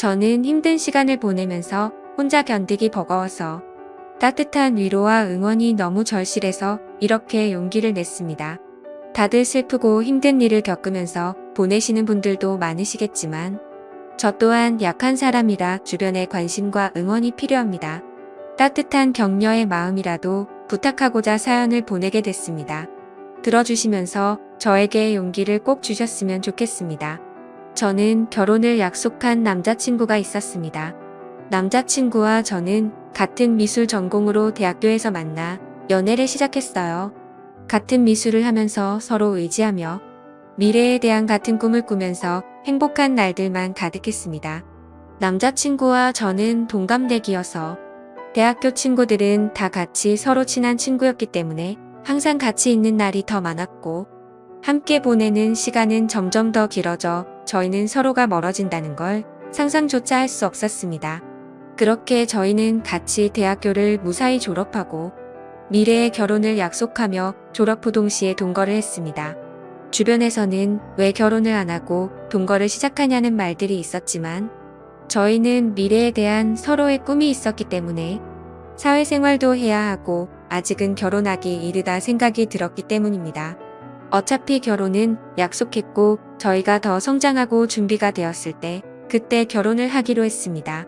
저는 힘든 시간을 보내면서 혼자 견디기 버거워서 따뜻한 위로와 응원이 너무 절실해서 이렇게 용기를 냈습니다. 다들 슬프고 힘든 일을 겪으면서 보내시는 분들도 많으시겠지만 저 또한 약한 사람이라 주변의 관심과 응원이 필요합니다. 따뜻한 격려의 마음이라도 부탁하고자 사연을 보내게 됐습니다. 들어주시면서 저에게 용기를 꼭 주셨으면 좋겠습니다. 저는 결혼을 약속한 남자친구가 있었습니다. 남자친구와 저는 같은 미술 전공으로 대학교에서 만나 연애를 시작했어요. 같은 미술을 하면서 서로 의지하며 미래에 대한 같은 꿈을 꾸면서 행복한 날들만 가득했습니다. 남자친구와 저는 동갑내기여서 대학교 친구들은 다 같이 서로 친한 친구였기 때문에 항상 같이 있는 날이 더 많았고 함께 보내는 시간은 점점 더 길어져 저희는 서로가 멀어진다는 걸 상상조차 할 수 없었습니다. 그렇게 저희는 같이 대학교를 무사히 졸업하고 미래의 결혼을 약속하며 졸업 후 동시에 동거를 했습니다. 주변에서는 왜 결혼을 안 하고 동거를 시작하냐는 말들이 있었지만 저희는 미래에 대한 서로의 꿈이 있었기 때문에 사회생활도 해야 하고 아직은 결혼하기 이르다 생각이 들었기 때문입니다. 어차피 결혼은 약속했고 저희가 더 성장하고 준비가 되었을 때 그때 결혼을 하기로 했습니다.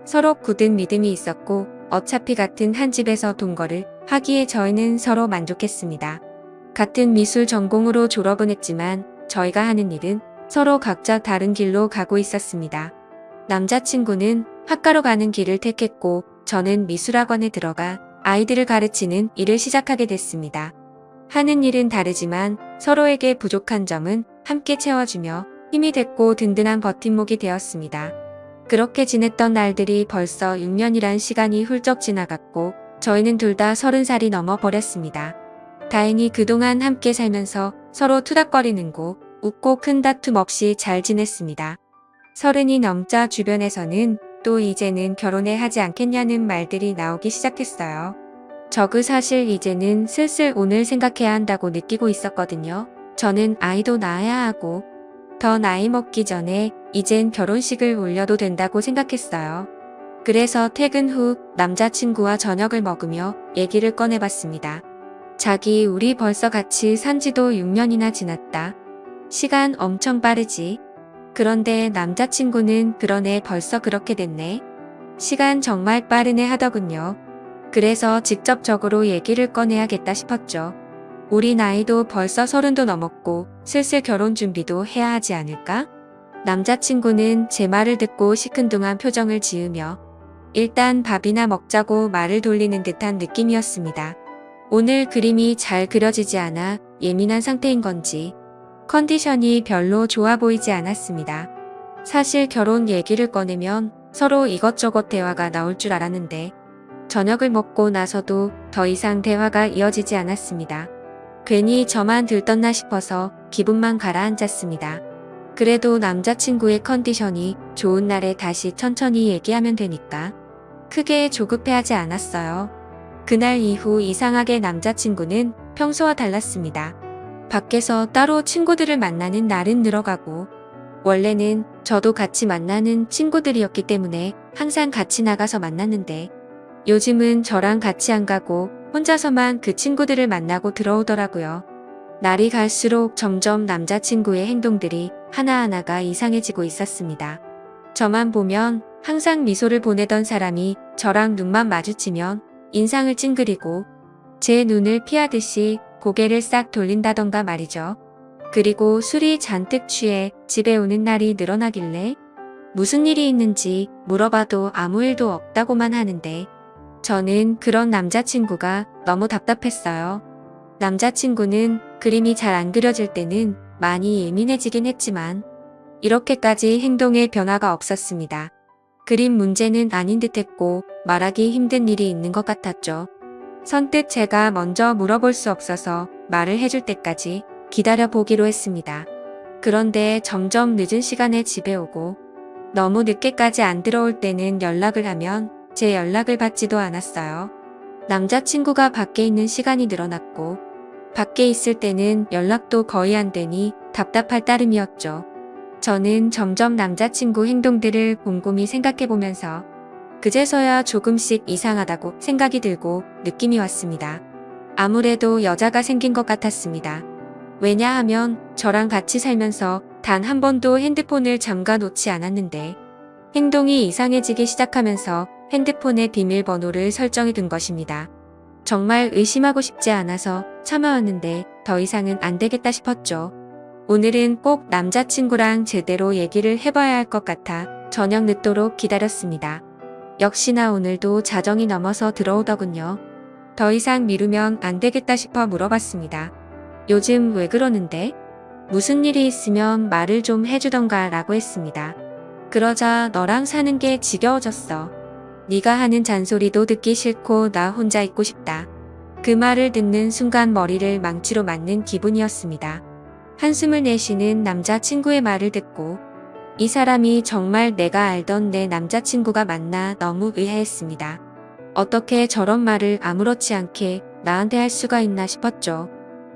서로 굳은 믿음이 있었고 어차피 같은 한 집에서 동거를 하기에 저희는 서로 만족했습니다. 같은 미술 전공으로 졸업은 했지만 저희가 하는 일은 서로 각자 다른 길로 가고 있었습니다. 남자친구는 학과로 가는 길을 택했고 저는 미술학원에 들어가 아이들을 가르치는 일을 시작하게 됐습니다. 하는 일은 다르지만 서로에게 부족한 점은 함께 채워주며 힘이 됐고 든든한 버팀목이 되었습니다. 그렇게 지냈던 날들이 벌써 6년이란 시간이 훌쩍 지나갔고 저희는 둘 다 30살이 넘어 버렸습니다. 다행히 그동안 함께 살면서 서로 투닥거리는 고 웃고 큰 다툼 없이 잘 지냈습니다. 30이 넘자 주변에서는 또 이제는 결혼해 하지 않겠냐는 말들이 나오기 시작했어요. 저그 사실 이제는 슬슬 오늘 생각해야 한다고 느끼고 있었거든요. 저는 아이도 낳아야 하고 더 나이 먹기 전에 이젠 결혼식을 올려도 된다고 생각했어요. 그래서 퇴근 후 남자친구와 저녁을 먹으며 얘기를 꺼내봤습니다. 자기 우리 벌써 같이 산 지도 6년이나 지났다. 시간 엄청 빠르지. 그런데 남자친구는 그러네 벌써 그렇게 됐네. 시간 정말 빠르네 하더군요. 그래서 직접적으로 얘기를 꺼내야겠다 싶었죠. 우리 나이도 벌써 30도 넘었고 슬슬 결혼 준비도 해야 하지 않을까? 남자친구는 제 말을 듣고 시큰둥한 표정을 지으며 일단 밥이나 먹자고 말을 돌리는 듯한 느낌이었습니다. 오늘 그림이 잘 그려지지 않아 예민한 상태인 건지 컨디션이 별로 좋아 보이지 않았습니다. 사실 결혼 얘기를 꺼내면 서로 이것저것 대화가 나올 줄 알았는데 저녁을 먹고 나서도 더 이상 대화가 이어지지 않았습니다. 괜히 저만 들떴나 싶어서 기분만 가라앉았습니다. 그래도 남자친구의 컨디션이 좋은 날에 다시 천천히 얘기하면 되니까 크게 조급해하지 않았어요. 그날 이후 이상하게 남자친구는 평소와 달랐습니다. 밖에서 따로 친구들을 만나는 날은 늘어가고 원래는 저도 같이 만나는 친구들이었기 때문에 항상 같이 나가서 만났는데 요즘은 저랑 같이 안 가고 혼자서만 그 친구들을 만나고 들어오더라고요. 날이 갈수록 점점 남자친구의 행동들이 하나하나가 이상해지고 있었습니다. 저만 보면 항상 미소를 보내던 사람이 저랑 눈만 마주치면 인상을 찡그리고 제 눈을 피하듯이 고개를 싹 돌린다던가 말이죠. 그리고 술이 잔뜩 취해 집에 오는 날이 늘어나길래 무슨 일이 있는지 물어봐도 아무 일도 없다고만 하는데 저는 그런 남자친구가 너무 답답했어요. 남자친구는 그림이 잘 안 그려질 때는 많이 예민해지긴 했지만 이렇게까지 행동에 변화가 없었습니다. 그림 문제는 아닌 듯했고 말하기 힘든 일이 있는 것 같았죠. 선뜻 제가 먼저 물어볼 수 없어서 말을 해줄 때까지 기다려보기로 했습니다. 그런데 점점 늦은 시간에 집에 오고 너무 늦게까지 안 들어올 때는 연락을 하면 제 연락을 받지도 않았어요. 남자친구가 밖에 있는 시간이 늘어났고 밖에 있을 때는 연락도 거의 안 되니 답답할 따름이었죠. 저는 점점 남자친구 행동들을 곰곰이 생각해보면서 그제서야 조금씩 이상하다고 생각이 들고 느낌이 왔습니다. 아무래도 여자가 생긴 것 같았습니다. 왜냐하면 저랑 같이 살면서 단 한 번도 핸드폰을 잠가 놓지 않았는데 행동이 이상해지기 시작하면서 핸드폰의 비밀번호를 설정해 둔 것입니다. 정말 의심하고 싶지 않아서 참아왔는데 더 이상은 안 되겠다 싶었죠. 오늘은 꼭 남자친구랑 제대로 얘기를 해봐야 할 것 같아 저녁 늦도록 기다렸습니다. 역시나 오늘도 자정이 넘어서 들어오더군요. 더 이상 미루면 안 되겠다 싶어 물어봤습니다. 요즘 왜 그러는데? 무슨 일이 있으면 말을 좀 해주던가 라고 했습니다. 그러자 너랑 사는 게 지겨워졌어. 네가 하는 잔소리도 듣기 싫고 나 혼자 있고 싶다. 그 말을 듣는 순간 머리를 망치로 맞는 기분이었습니다. 한숨을 내쉬는 남자친구의 말을 듣고 이 사람이 정말 내가 알던 내 남자친구가 맞나 너무 의아했습니다. 어떻게 저런 말을 아무렇지 않게 나한테 할 수가 있나 싶었죠.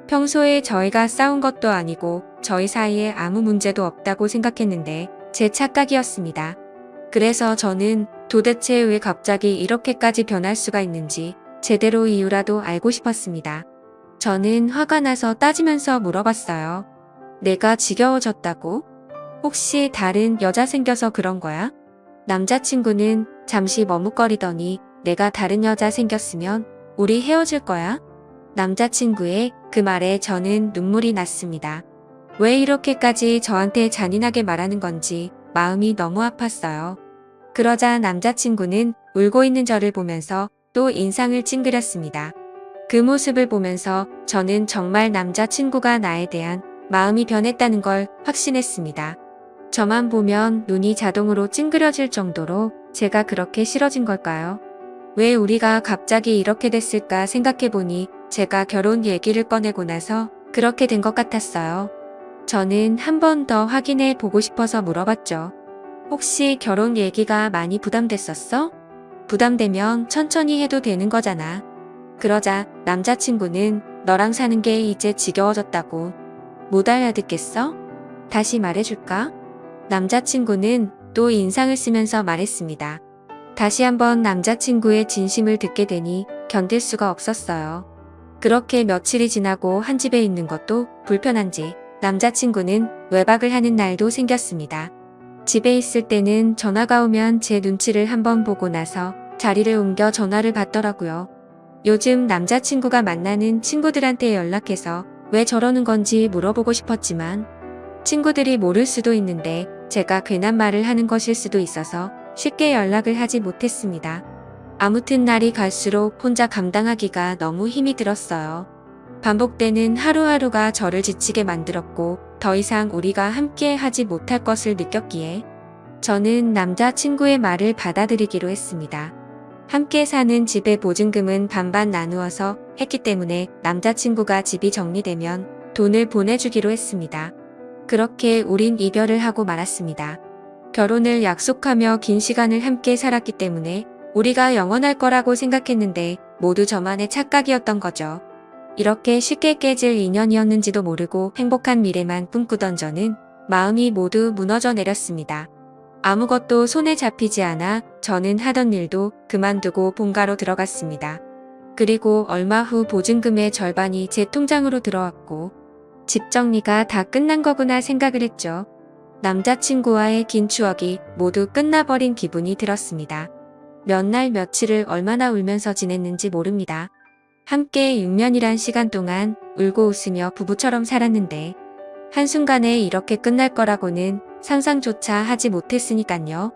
평소에 저희가 싸운 것도 아니고 저희 사이에 아무 문제도 없다고 생각했는데 제 착각이었습니다. 그래서 저는 도대체 왜 갑자기 이렇게까지 변할 수가 있는지 제대로 이유라도 알고 싶었습니다. 저는 화가 나서 따지면서 물어봤어요. 내가 지겨워졌다고? 혹시 다른 여자 생겨서 그런 거야? 남자친구는 잠시 머뭇거리더니 내가 다른 여자 생겼으면 우리 헤어질 거야? 남자친구의 그 말에 저는 눈물이 났습니다. 왜 이렇게까지 저한테 잔인하게 말하는 건지 마음이 너무 아팠어요. 그러자 남자친구는 울고 있는 저를 보면서 또 인상을 찡그렸습니다. 그 모습을 보면서 저는 정말 남자친구가 나에 대한 마음이 변했다는 걸 확신했습니다. 저만 보면 눈이 자동으로 찡그려질 정도로 제가 그렇게 싫어진 걸까요? 왜 우리가 갑자기 이렇게 됐을까 생각해보니 제가 결혼 얘기를 꺼내고 나서 그렇게 된 것 같았어요. 저는 한 번 더 확인해 보고 싶어서 물어봤죠. 혹시 결혼 얘기가 많이 부담됐었어? 부담되면 천천히 해도 되는 거잖아. 그러자 남자친구는 너랑 사는 게 이제 지겨워졌다고. 못 알아듣겠어? 다시 말해줄까? 남자친구는 또 인상을 쓰면서 말했습니다. 다시 한번 남자친구의 진심을 듣게 되니 견딜 수가 없었어요. 그렇게 며칠이 지나고 한 집에 있는 것도 불편한지 남자친구는 외박을 하는 날도 생겼습니다. 집에 있을 때는 전화가 오면 제 눈치를 한번 보고 나서 자리를 옮겨 전화를 받더라고요. 요즘 남자친구가 만나는 친구들한테 연락해서 왜 저러는 건지 물어보고 싶었지만 친구들이 모를 수도 있는데 제가 괜한 말을 하는 것일 수도 있어서 쉽게 연락을 하지 못했습니다. 아무튼 날이 갈수록 혼자 감당하기가 너무 힘이 들었어요. 반복되는 하루하루가 저를 지치게 만들었고 더 이상 우리가 함께 하지 못할 것을 느꼈기에 저는 남자친구의 말을 받아들이기로 했습니다. 함께 사는 집의 보증금은 반반 나누어서 했기 때문에 남자친구가 집이 정리되면 돈을 보내주기로 했습니다. 그렇게 우린 이별을 하고 말았습니다. 결혼을 약속하며 긴 시간을 함께 살았기 때문에 우리가 영원할 거라고 생각했는데 모두 저만의 착각이었던 거죠. 이렇게 쉽게 깨질 인연이었는지도 모르고 행복한 미래만 꿈꾸던 저는 마음이 모두 무너져 내렸습니다. 아무것도 손에 잡히지 않아 저는 하던 일도 그만두고 본가로 들어갔습니다. 그리고 얼마 후 보증금의 절반이 제 통장으로 들어왔고 집 정리가 다 끝난 거구나 생각을 했죠. 남자친구와의 긴 추억이 모두 끝나버린 기분이 들었습니다. 몇 날 며칠을 얼마나 울면서 지냈는지 모릅니다. 함께 6년이란 시간 동안 울고 웃으며 부부처럼 살았는데 한순간에 이렇게 끝날 거라고는 상상조차 하지 못했으니깐요.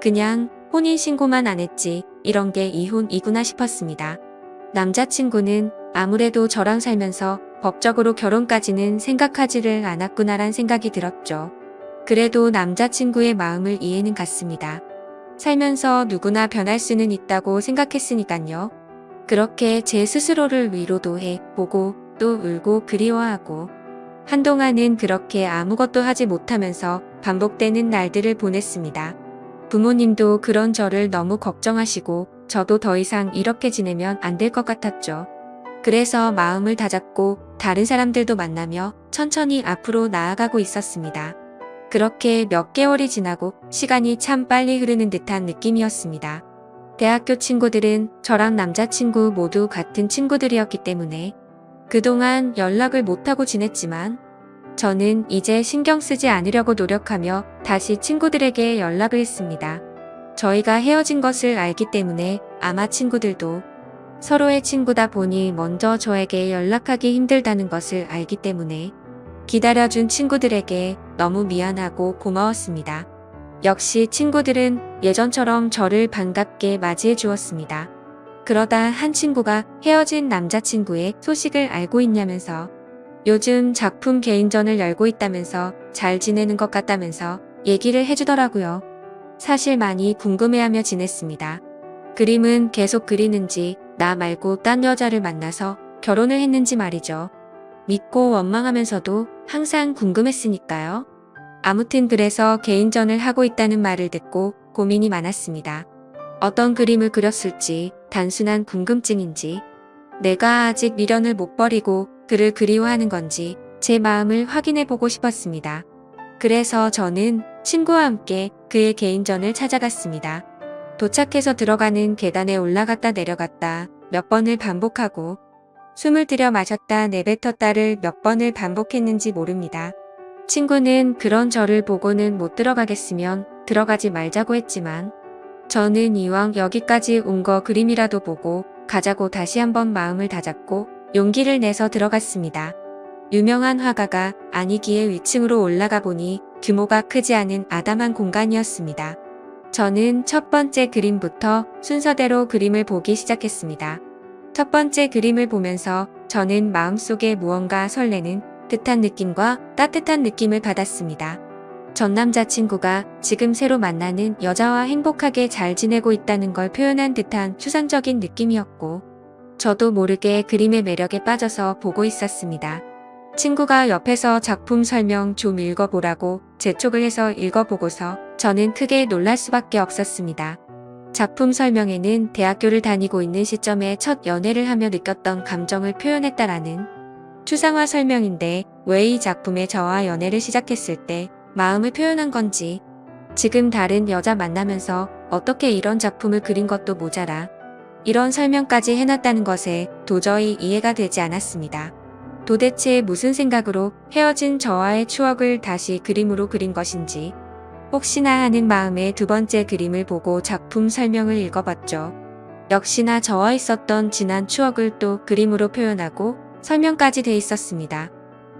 그냥 혼인신고만 안 했지 이런 게 이혼이구나 싶었습니다. 남자친구는 아무래도 저랑 살면서 법적으로 결혼까지는 생각하지를 않았구나란 생각이 들었죠. 그래도 남자친구의 마음을 이해는 갔습니다. 살면서 누구나 변할 수는 있다고 생각했으니깐요. 그렇게 제 스스로를 위로도 해 보고 또 울고 그리워하고 한동안은 그렇게 아무것도 하지 못하면서 반복되는 날들을 보냈습니다. 부모님도 그런 저를 너무 걱정하시고 저도 더 이상 이렇게 지내면 안 될 것 같았죠. 그래서 마음을 다잡고 다른 사람들도 만나며 천천히 앞으로 나아가고 있었습니다. 그렇게 몇 개월이 지나고 시간이 참 빨리 흐르는 듯한 느낌이었습니다. 대학교 친구들은 저랑 남자친구 모두 같은 친구들이었기 때문에 그동안 연락을 못하고 지냈지만 저는 이제 신경 쓰지 않으려고 노력하며 다시 친구들에게 연락을 했습니다. 저희가 헤어진 것을 알기 때문에 아마 친구들도 서로의 친구다 보니 먼저 저에게 연락하기 힘들다는 것을 알기 때문에 기다려준 친구들에게 너무 미안하고 고마웠습니다. 역시 친구들은 예전처럼 저를 반갑게 맞이해 주었습니다. 그러다 한 친구가 헤어진 남자친구의 소식을 알고 있냐면서 요즘 작품 개인전을 열고 있다면서 잘 지내는 것 같다면서 얘기를 해주더라고요. 사실 많이 궁금해하며 지냈습니다. 그림은 계속 그리는지 나 말고 딴 여자를 만나서 결혼을 했는지 말이죠. 믿고 원망하면서도 항상 궁금했으니까요. 아무튼 그래서 개인전을 하고 있다는 말을 듣고 고민이 많았습니다. 어떤 그림을 그렸을지 단순한 궁금증인지 내가 아직 미련을 못 버리고 그를 그리워하는 건지 제 마음을 확인해 보고 싶었습니다. 그래서 저는 친구와 함께 그의 개인전을 찾아갔습니다. 도착해서 들어가는 계단에 올라갔다 내려갔다 몇 번을 반복하고 숨을 들여 마셨다 내뱉었다를 몇 번을 반복했는지 모릅니다. 친구는 그런 저를 보고는 못 들어가겠으면 들어가지 말자고 했지만 저는 이왕 여기까지 온 거 그림이라도 보고 가자고 다시 한번 마음을 다잡고 용기를 내서 들어갔습니다. 유명한 화가가 아니기에 위층으로 올라가 보니 규모가 크지 않은 아담한 공간이었습니다. 저는 첫 번째 그림부터 순서대로 그림을 보기 시작했습니다. 첫 번째 그림을 보면서 저는 마음속에 무언가 설레는 듯한 느낌과 따뜻한 느낌을 받았습니다. 전 남자친구가 지금 새로 만나는 여자와 행복하게 잘 지내고 있다는 걸 표현한 듯한 추상적인 느낌이었고 저도 모르게 그림의 매력에 빠져서 보고 있었습니다. 친구가 옆에서 작품 설명 좀 읽어보라고 재촉을 해서 읽어보고서 저는 크게 놀랄 수밖에 없었습니다. 작품 설명에는 대학교를 다니고 있는 시점에 첫 연애를 하며 느꼈던 감정을 표현했다라는 추상화 설명인데 왜 이 작품에 저와 연애를 시작했을 때 마음을 표현한 건지 지금 다른 여자 만나면서 어떻게 이런 작품을 그린 것도 모자라 이런 설명까지 해놨다는 것에 도저히 이해가 되지 않았습니다. 도대체 무슨 생각으로 헤어진 저와의 추억을 다시 그림으로 그린 것인지 혹시나 하는 마음에 두 번째 그림을 보고 작품 설명을 읽어봤죠. 역시나 저와 있었던 지난 추억을 또 그림으로 표현하고 설명까지 돼 있었습니다.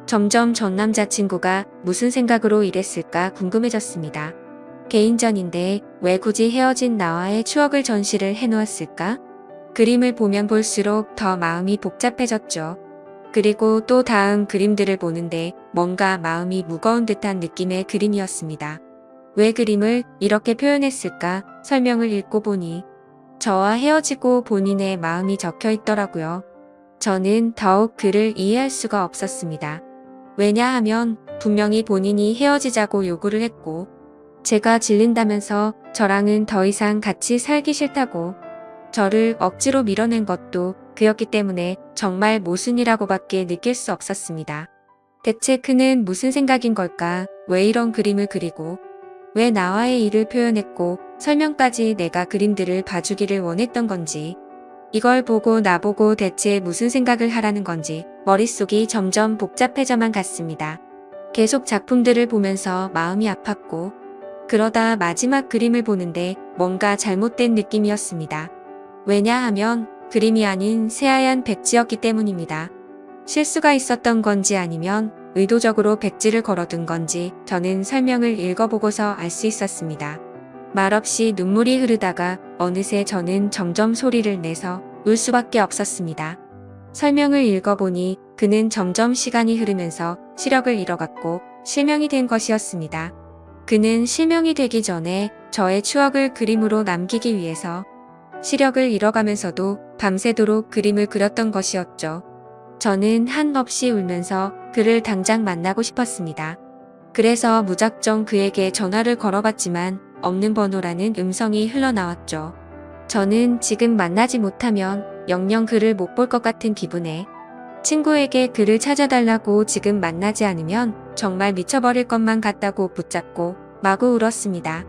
점점 전 남자친구가 무슨 생각으로 이랬을까 궁금해졌습니다. 개인전인데 왜 굳이 헤어진 나와의 추억을 전시를 해놓았을까? 그림을 보면 볼수록 더 마음이 복잡해졌죠. 그리고 또 다음 그림들을 보는데 뭔가 마음이 무거운 듯한 느낌의 그림이었습니다. 왜 그림을 이렇게 표현했을까 설명을 읽고 보니 저와 헤어지고 본인의 마음이 적혀 있더라고요. 저는 더욱 그를 이해할 수가 없었습니다. 왜냐하면 분명히 본인이 헤어지자고 요구를 했고 제가 질린다면서 저랑은 더 이상 같이 살기 싫다고 저를 억지로 밀어낸 것도 그였기 때문에 정말 모순이라고밖에 느낄 수 없었습니다. 대체 그는 무슨 생각인 걸까? 왜 이런 그림을 그리고 왜 나와의 일을 표현했고 설명까지 내가 그림들을 봐주기를 원했던 건지 이걸 보고 나보고 대체 무슨 생각을 하라는 건지 머릿속이 점점 복잡해져만 갔습니다. 계속 작품들을 보면서 마음이 아팠고 그러다 마지막 그림을 보는데 뭔가 잘못된 느낌이었습니다. 왜냐하면 그림이 아닌 새하얀 백지였기 때문입니다. 실수가 있었던 건지 아니면 의도적으로 백지를 걸어둔 건지 저는 설명을 읽어보고서 알 수 있었습니다. 말없이 눈물이 흐르다가 어느새 저는 점점 소리를 내서 울 수밖에 없었습니다. 설명을 읽어보니 그는 점점 시간이 흐르면서 시력을 잃어갔고 실명이 된 것이었습니다. 그는 실명이 되기 전에 저의 추억을 그림으로 남기기 위해서 시력을 잃어가면서도 밤새도록 그림을 그렸던 것이었죠. 저는 한없이 울면서 그를 당장 만나고 싶었습니다. 그래서 무작정 그에게 전화를 걸어봤지만 없는 번호라는 음성이 흘러나왔죠. 저는 지금 만나지 못하면 영영 그를 못 볼 것 같은 기분에 친구에게 그를 찾아달라고 지금 만나지 않으면 정말 미쳐버릴 것만 같다고 붙잡고 마구 울었습니다.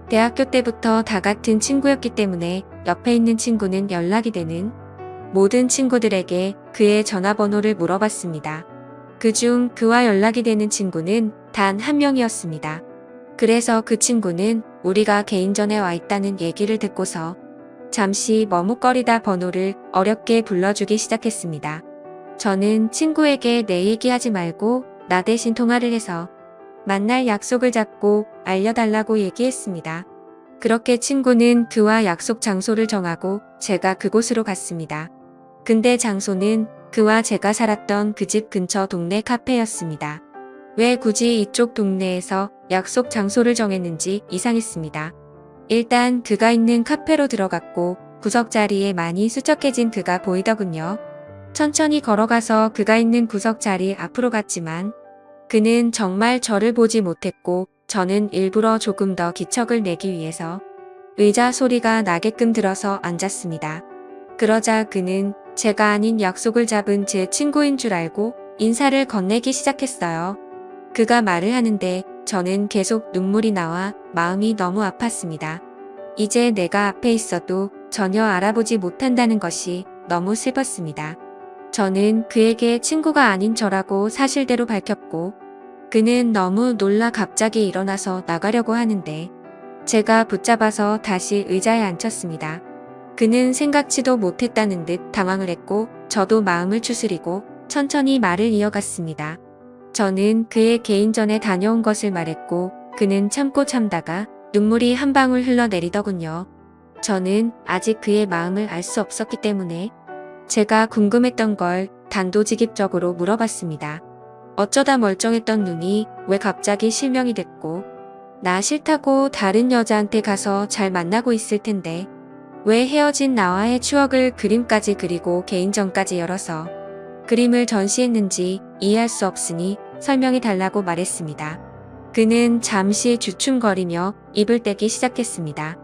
대학교 때부터 다 같은 친구였기 때문에 옆에 있는 친구는 연락이 되는 모든 친구들에게 그의 전화번호를 물어봤습니다. 그중 그와 연락이 되는 친구는 단 한 명이었습니다. 그래서 그 친구는 우리가 개인전에 와 있다는 얘기를 듣고서 잠시 머뭇거리다 번호를 어렵게 불러주기 시작했습니다. 저는 친구에게 내 얘기하지 말고 나 대신 통화를 해서 만날 약속을 잡고 알려달라고 얘기했습니다. 그렇게 친구는 그와 약속 장소를 정하고 제가 그곳으로 갔습니다. 근데 장소는 그와 제가 살았던 그 집 근처 동네 카페였습니다. 왜 굳이 이쪽 동네에서 약속 장소를 정했는지 이상했습니다. 일단 그가 있는 카페로 들어갔고 구석 자리에 많이 수척해진 그가 보이더군요. 천천히 걸어가서 그가 있는 구석 자리 앞으로 갔지만 그는 정말 저를 보지 못했고 저는 일부러 조금 더 기척을 내기 위해서 의자 소리가 나게끔 들어서 앉았습니다. 그러자 그는 제가 아닌 약속을 잡은 제 친구인 줄 알고 인사를 건네기 시작했어요. 그가 말을 하는데 저는 계속 눈물이 나와 마음이 너무 아팠습니다. 이제 내가 앞에 있어도 전혀 알아보지 못한다는 것이 너무 슬펐습니다. 저는 그에게 친구가 아닌 저라고 사실대로 밝혔고 그는 너무 놀라 갑자기 일어나서 나가려고 하는데 제가 붙잡아서 다시 의자에 앉혔습니다. 그는 생각지도 못했다는 듯 당황을 했고 저도 마음을 추스리고 천천히 말을 이어갔습니다. 저는 그의 개인전에 다녀온 것을 말했고 그는 참고 참다가 눈물이 한 방울 흘러내리더군요. 저는 아직 그의 마음을 알 수 없었기 때문에 제가 궁금했던 걸 단도직입적으로 물어봤습니다. 어쩌다 멀쩡했던 눈이 왜 갑자기 실명이 됐고 나 싫다고 다른 여자한테 가서 잘 만나고 있을 텐데 왜 헤어진 나와의 추억을 그림까지 그리고 개인전까지 열어서 그림을 전시했는지 이해할 수 없으니 설명해 달라고 말했습니다. 그는 잠시 주춤거리며 입을 떼기 시작했습니다.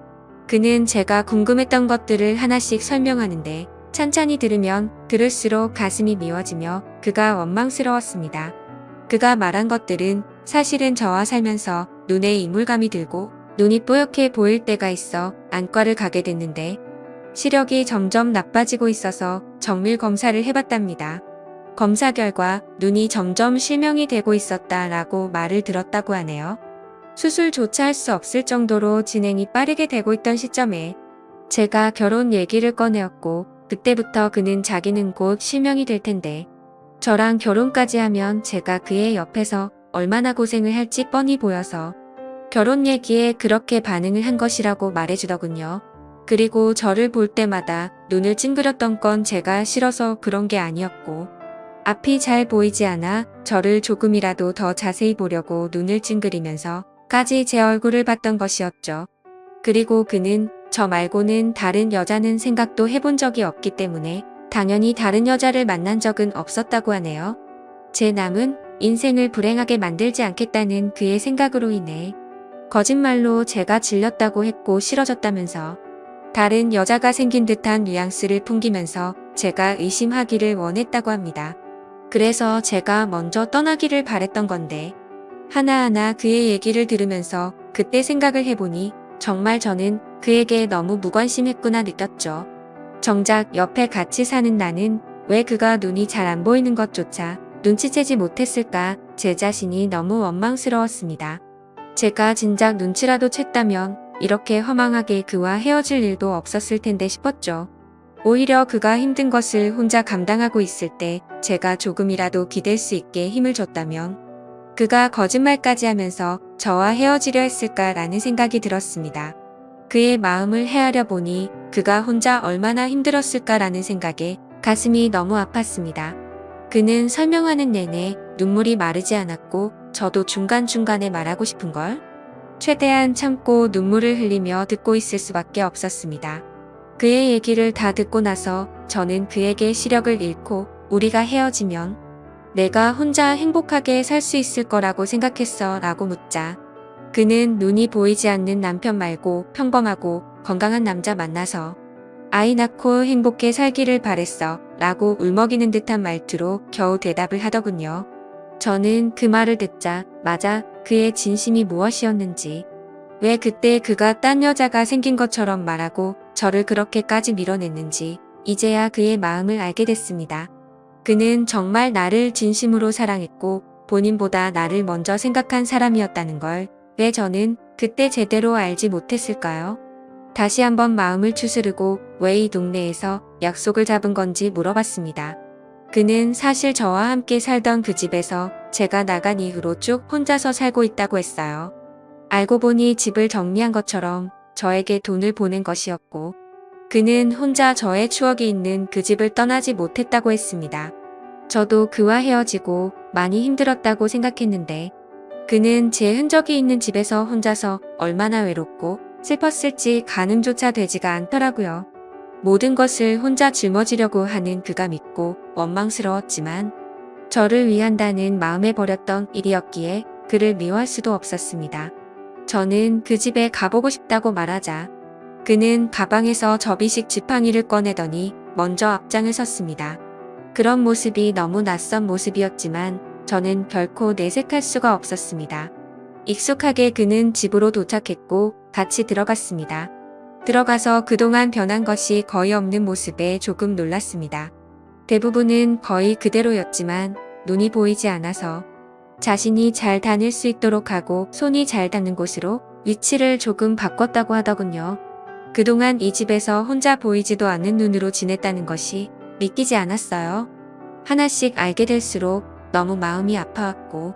그는 제가 궁금했던 것들을 하나씩 설명하는데 찬찬히 들으면 들을수록 가슴이 미워지며 그가 원망스러웠습니다. 그가 말한 것들은 사실은 저와 살면서 눈에 이물감이 들고 눈이 뽀얗게 보일 때가 있어 안과를 가게 됐는데 시력이 점점 나빠지고 있어서 정밀 검사를 해봤답니다. 검사 결과 눈이 점점 실명이 되고 있었다라고 말을 들었다고 하네요. 수술조차 할 수 없을 정도로 진행이 빠르게 되고 있던 시점에 제가 결혼 얘기를 꺼내었고 그때부터 그는 자기는 곧 실명이 될 텐데 저랑 결혼까지 하면 제가 그의 옆에서 얼마나 고생을 할지 뻔히 보여서 결혼 얘기에 그렇게 반응을 한 것이라고 말해주더군요. 그리고 저를 볼 때마다 눈을 찡그렸던 건 제가 싫어서 그런 게 아니었고 앞이 잘 보이지 않아 저를 조금이라도 더 자세히 보려고 눈을 찡그리면서까지 제 얼굴을 봤던 것이었죠. 그리고 그는 저 말고는 다른 여자는 생각도 해본 적이 없기 때문에 당연히 다른 여자를 만난 적은 없었다고 하네요. 제 남은 인생을 불행하게 만들지 않겠다는 그의 생각으로 인해 거짓말로 제가 질렸다고 했고 싫어졌다면서 다른 여자가 생긴 듯한 뉘앙스를 풍기면서 제가 의심하기를 원했다고 합니다. 그래서 제가 먼저 떠나기를 바랬던 건데 하나하나 그의 얘기를 들으면서 그때 생각을 해보니 정말 저는 그에게 너무 무관심했구나 느꼈죠. 정작 옆에 같이 사는 나는 왜 그가 눈이 잘 안 보이는 것조차 눈치채지 못했을까 제 자신이 너무 원망스러웠습니다. 제가 진작 눈치라도 챘다면 이렇게 허망하게 그와 헤어질 일도 없었을 텐데 싶었죠. 오히려 그가 힘든 것을 혼자 감당하고 있을 때 제가 조금이라도 기댈 수 있게 힘을 줬다면 그가 거짓말까지 하면서 저와 헤어지려 했을까라는 생각이 들었습니다. 그의 마음을 헤아려 보니 그가 혼자 얼마나 힘들었을까라는 생각에 가슴이 너무 아팠습니다. 그는 설명하는 내내 눈물이 마르지 않았고 저도 중간중간에 말하고 싶은 걸 최대한 참고 눈물을 흘리며 듣고 있을 수밖에 없었습니다. 그의 얘기를 다 듣고 나서 저는 그에게 시력을 잃고 우리가 헤어지면 내가 혼자 행복하게 살 수 있을 거라고 생각했어 라고 묻자 그는 눈이 보이지 않는 남편 말고 평범하고 건강한 남자 만나서 아이 낳고 행복해 살기를 바랬어 라고 울먹이는 듯한 말투로 겨우 대답을 하더군요. 저는 그 말을 듣자 맞아 그의 진심이 무엇이었는지, 왜 그때 그가 딴 여자가 생긴 것처럼 말하고 저를 그렇게까지 밀어냈는지 이제야 그의 마음을 알게 됐습니다. 그는 정말 나를 진심으로 사랑했고 본인보다 나를 먼저 생각한 사람이었다는 걸 왜 저는 그때 제대로 알지 못했을까요? 다시 한번 마음을 추스르고 왜 이 동네에서 약속을 잡은 건지 물어봤습니다. 그는 사실 저와 함께 살던 그 집에서 제가 나간 이후로 쭉 혼자서 살고 있다고 했어요. 알고 보니 집을 정리한 것처럼 저에게 돈을 보낸 것이었고, 그는 혼자 저의 추억이 있는 그 집을 떠나지 못했다고 했습니다. 저도 그와 헤어지고 많이 힘들었다고 생각했는데, 그는 제 흔적이 있는 집에서 혼자서 얼마나 외롭고 슬펐을지 가늠조차 되지가 않더라고요. 모든 것을 혼자 짊어지려고 하는 그가 믿고 원망스러웠지만 저를 위한다는 마음에 버렸던 일이었기에 그를 미워할 수도 없었습니다. 저는 그 집에 가보고 싶다고 말하자 그는 가방에서 접이식 지팡이를 꺼내더니 먼저 앞장을 섰습니다. 그런 모습이 너무 낯선 모습이었지만 저는 결코 내색할 수가 없었습니다. 익숙하게 그는 집으로 도착했고 같이 들어갔습니다. 들어가서 그동안 변한 것이 거의 없는 모습에 조금 놀랐습니다. 대부분은 거의 그대로였지만 눈이 보이지 않아서 자신이 잘 다닐 수 있도록 하고 손이 잘 닿는 곳으로 위치를 조금 바꿨다고 하더군요. 그동안 이 집에서 혼자 보이지도 않는 눈으로 지냈다는 것이 믿기지 않았어요. 하나씩 알게 될수록 너무 마음이 아파왔고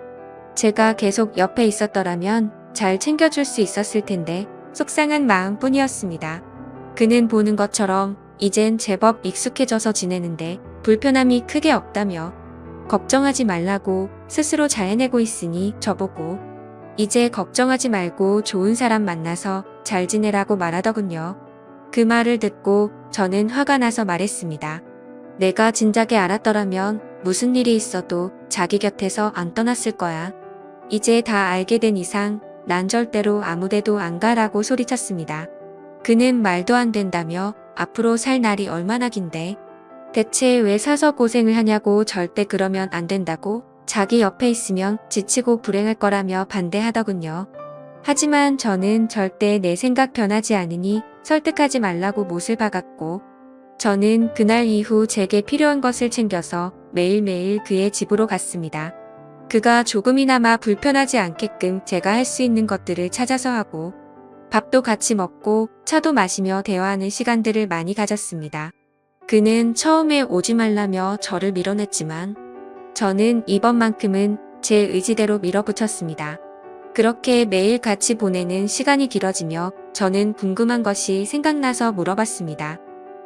제가 계속 옆에 있었더라면 잘 챙겨줄 수 있었을 텐데 속상한 마음뿐이었습니다. 그는 보는 것처럼 이젠 제법 익숙해져서 지내는데 불편함이 크게 없다며 걱정하지 말라고 스스로 잘 해내고 있으니 저보고 이제 걱정하지 말고 좋은 사람 만나서 잘 지내라고 말하더군요. 그 말을 듣고 저는 화가 나서 말했습니다. 내가 진작에 알았더라면 무슨 일이 있어도 자기 곁에서 안 떠났을 거야. 이제 다 알게 된 이상 난 절대로 아무데도 안 가라고 소리쳤습니다. 그는 말도 안 된다며 앞으로 살 날이 얼마나 긴데 대체 왜 사서 고생을 하냐고 절대 그러면 안 된다고 자기 옆에 있으면 지치고 불행할 거라며 반대하더군요. 하지만 저는 절대 내 생각 변하지 않으니 설득하지 말라고 못을 박았고 저는 그날 이후 제게 필요한 것을 챙겨서 매일매일 그의 집으로 갔습니다. 그가 조금이나마 불편하지 않게끔 제가 할 수 있는 것들을 찾아서 하고 밥도 같이 먹고 차도 마시며 대화하는 시간들을 많이 가졌습니다. 그는 처음에 오지 말라며 저를 밀어냈지만 저는 이번만큼은 제 의지대로 밀어붙였습니다. 그렇게 매일 같이 보내는 시간이 길어지며 저는 궁금한 것이 생각나서 물어봤습니다.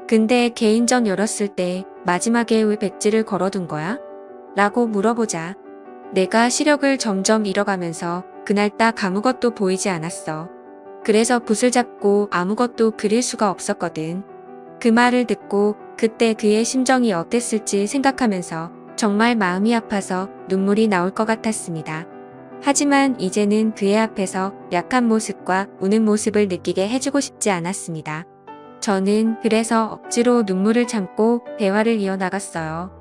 근데 개인전 열었을 때 마지막에 왜 백지를 걸어둔 거야? 라고 물어보자 내가 시력을 점점 잃어가면서 그날딱 아무것도 보이지 않았어. 그래서 붓을 잡고 아무것도 그릴 수가 없었거든. 그 말을 듣고 그때 그의 심정이 어땠을지 생각하면서 정말 마음이 아파서 눈물이 나올 것 같았습니다. 하지만 이제는 그의 앞에서 약한 모습과 우는 모습을 느끼게 해주고 싶지 않았습니다. 저는 그래서 억지로 눈물을 참고 대화를 이어나갔어요.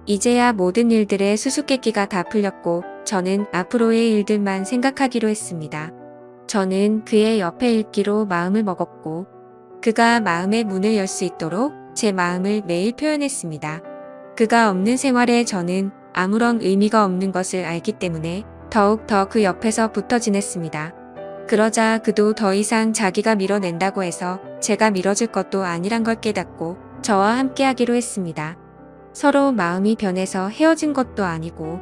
이제야 모든 일들의 수수께끼가 다 풀렸고 저는 앞으로의 일들만 생각하기로 했습니다. 저는 그의 옆에 있기로 마음을 먹었고 그가 마음의 문을 열 수 있도록 제 마음을 매일 표현했습니다. 그가 없는 생활에 저는 아무런 의미가 없는 것을 알기 때문에 더욱 더 그 옆에서 붙어 지냈습니다. 그러자 그도 더 이상 자기가 밀어낸다고 해서 제가 밀어줄 것도 아니란 걸 깨닫고 저와 함께 하기로 했습니다. 서로 마음이 변해서 헤어진 것도 아니고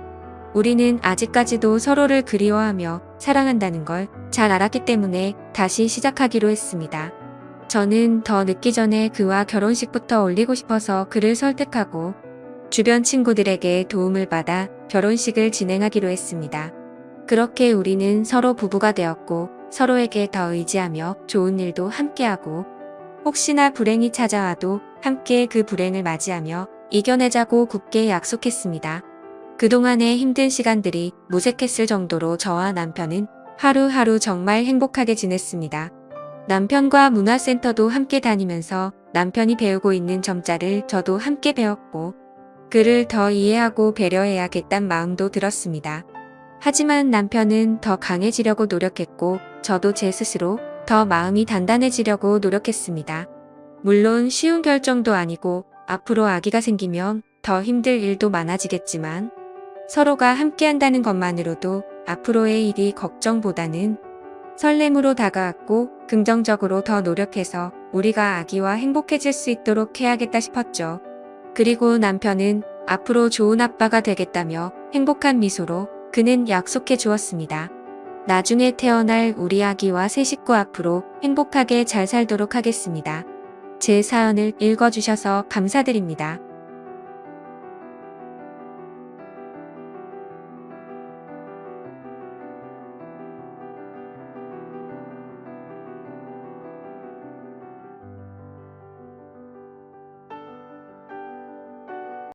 우리는 아직까지도 서로를 그리워하며 사랑한다는 걸 잘 알았기 때문에 다시 시작하기로 했습니다. 저는 더 늦기 전에 그와 결혼식부터 올리고 싶어서 그를 설득하고 주변 친구들에게 도움을 받아 결혼식을 진행하기로 했습니다. 그렇게 우리는 서로 부부가 되었고 서로에게 더 의지하며 좋은 일도 함께하고 혹시나 불행이 찾아와도 함께 그 불행을 맞이하며 이겨내자고 굳게 약속했습니다. 그동안의 힘든 시간들이 무색했을 정도로 저와 남편은 하루하루 정말 행복하게 지냈습니다. 남편과 문화센터도 함께 다니면서 남편이 배우고 있는 점자를 저도 함께 배웠고 그를 더 이해하고 배려해야겠단 마음도 들었습니다. 하지만 남편은 더 강해지려고 노력했고 저도 제 스스로 더 마음이 단단해지려고 노력했습니다. 물론 쉬운 결정도 아니고 앞으로 아기가 생기면 더 힘들 일도 많아지겠지만 서로가 함께한다는 것만으로도 앞으로의 일이 걱정보다는 설렘으로 다가왔고 긍정적으로 더 노력해서 우리가 아기와 행복해질 수 있도록 해야겠다 싶었죠. 그리고 남편은 앞으로 좋은 아빠가 되겠다며 행복한 미소로 그는 약속해 주었습니다. 나중에 태어날 우리 아기와 새 식구 앞으로 행복하게 잘 살도록 하겠습니다. 제 사연을 읽어주셔서 감사드립니다.